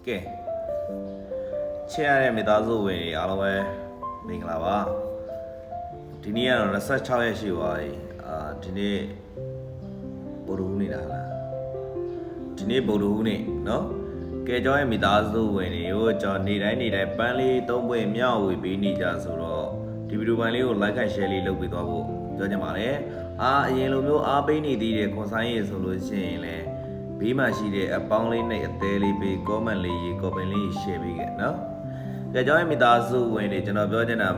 ကဲချစ်ရတဲ့မိသားစုဝင်တွေအားလုံးပဲမင်္ဂလာပါဒီနေ့ကတော့26ရက်ရှိပါပြီဒီနေ့ဗုဒ္ဓဟူးနေ့လားဒီနေ့ဗုဒ္ဓဟူးနေ့နော်ကဲကျွန်တော်ရဲ့မိသားစုဝင်တွေကိုကျွန်တော်နေ့တိုင်းပန်းလေး3ပွင့်မြောက်ဝေပေးနေကြဆိုတော့ဒီဗီဒီယိုပိုင်းလေးကို like and share လေးလုပ်ပေးသွားဖို့ပြောချင်ပါတယ်အရင်လိုမျိုးအားပေးနေသေးတဲ့ခွန်ဆိုင်ရေဆိုလို့ရှိရင်လည်းဘေးမှာရှိတဲ့အပေါင်းလေးနဲ့အသေးလေးပေး comment လေးရေး comment လေး share ပေးခဲ့နော်ကြကြောင်းရဲ့မိသားစုဝင်တွေကျွန်တော်ပြောချင်တာ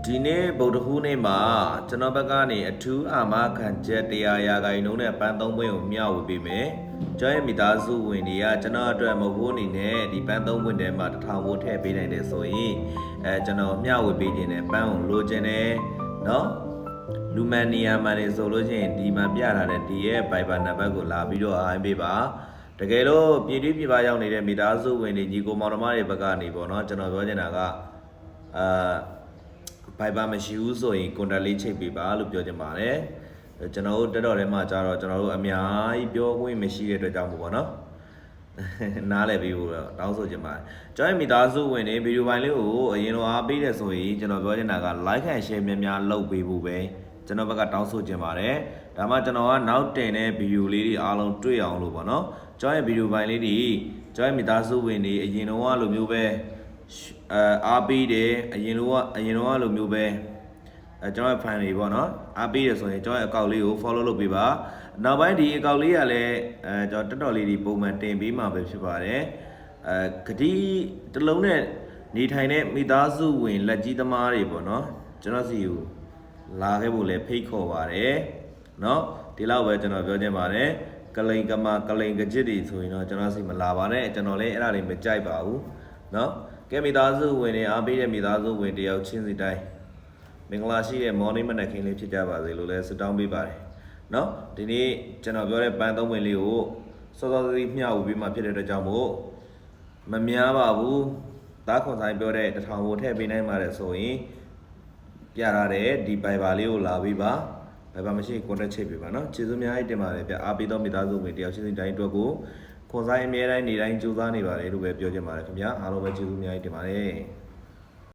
ဒီနေ့ဗုဒ္ဓဟူးနေ့မှာကျွန်တော်ဘက်ကနေအထူးအာမခံချက်100ရာခိုင်နှုန်းနဲ့ပန်း3ပွင့်ကိုမျှဝေပေးမယ်ကျွန်တော်ရဲ့မိသားစုဝင်တွေကကျွန်တော်အတွက်မဟုတ်ဘူးအနေနဲ့ဒီပန်း3ပွင့်ထဲမှာ1000ဘိုးထည့်ပေးနိုင်တယ်ဆိုရင်ကျွန်တော်မျှဝေပေးခြင်းနဲ့ပန်းကိုလိုချင်တယ်နော်လူမန်နီယာမန်နေဆိုလို့ရှိရင်ဒီမှာပြထားတဲ့ဒီရဲ့ Viber နံပါတ်ကိုလာပြီးတော့အားပေးပါတကယ်လို့ပြည်တွင်းပြည်ပရောက်နေတဲ့မိသားစုဝင်တွေညီကိုမောင်နှမတွေဘက်ကနေပေါ့နော်ကျွန်တော်ပြောချင်တာကViber မရှိဘူးဆိုရင် contact လေးချိတ်ပေးပါလို့ပြောချင်ပါတယ်ကျွန်တော်တို့တက်တော်ထဲမှာကြတော့ကျွန်တော်တို့အများကြီးပြောခွင့်မရှိတဲ့အတွက်ကြောင့်ပေါ့နော်နားလည်ပေးဖို့တော့တောင်းဆိုချင်ပါတယ်ကျွန်တော်မိသားစုဝင်တွေဗီဒီယိုပိုင်းလေးကိုအရင်တော့အားပေးတယ်ဆိုရင်ကျွန်တော်ပြောချင်တာက like and share များလုပ်ပေးဖို့ပဲကျွန်တော်ဘက်ကတောင်းဆိုချင်ပါတယ်ဒါမှကျွန်တော်ကနောက်တင်တဲ့ဗီဒီယိုလေးတွေအားလုံးတွေ့အောင်လို့ပေါ့နော်ကျွန်တော်ရဲ့ဗီဒီယိုပိုင်းလေးတွေကျွန်တော်မိသားစုဝင်တွေအရင်တော့လိုမျိုးပဲအားပေးတယ်အရင်တော့လိုမျိုးပဲကျွန်တော်ရဲ့ fan တွေပေါ့နော်အားပေးတယ်ဆိုရင်ကျွန်တော်ရဲ့ account လေးကို follow လုပ်ပေးပါနောက်ပိုင်းဒီ account လေးကလည်းကျွန်တော်တက်တော်လေးတွေပုံမှန်တင်ပေးမှာပဲဖြစ်ပါတယ်ဂတိတစ်လုံးနဲ့နေထိုင်တဲ့မိသားစုဝင်လက်ကြီးသမားတွေပေါ့နော်ကျွန်တော်စီကိုလာခဲ့ဖို့လည်းဖိတ်ခေါ်ပါတယ်เนาะဒီလောက်ပဲကျွန်တော်ပြောချင်ပါတယ်ကလိန်ကမာကလိန်ကကြစ်တွေဆိုရင်တော့ကျွန်တော်စီမလာပါနဲ့ကျွန်တော်လည်းအဲ့ဒါတွေမကြိုက်ပါဘူးเนาะကဲမိသားစုဝင်တွေအားပေးတဲ့မိသားစုဝင်တယောက်ချင်းစီတိုင်းမင်္ဂလာရှိတဲ့ morning မနက်ခင်းလေးဖြစ်ကြပါစေလို့လည်းဆုတောင်းပေးပါတယ်เนาะဒီနေ့ကျွန်တော်ပြောတဲ့ပန်း3ဝင်လေးကိုစောစောစီးမျှဝေပေးမှဖြစ်တဲ့အတွက်ကြောင့်မို့မများပါဘူးသားခွန်ဆိုင်ပြောတဲ့1000ဘိုးထည့်ပေးနိုင်ပါတယ်ဆိုရင်ပြရတဲ့ဒီ Viber လေးကိုလာပြီးပါ Viber မရှိ contact ချိတ်ပေးပါเนาะကျေးဇူးအများကြီးတင်ပါတယ်ဗျအားပေးသောမိသားစုဝင်တယောက်ချင်းစီတိုင်းအတွက်ကိုခွန်ဆိုင်အမြဲတမ်းနေတိုင်းကြိုးစားနေပါတယ်လို့ပဲပြောချင်ပါတယ်ခင်ဗျာအားလုံးပဲကျေးဇူးအများကြီးတင်ပါတယ်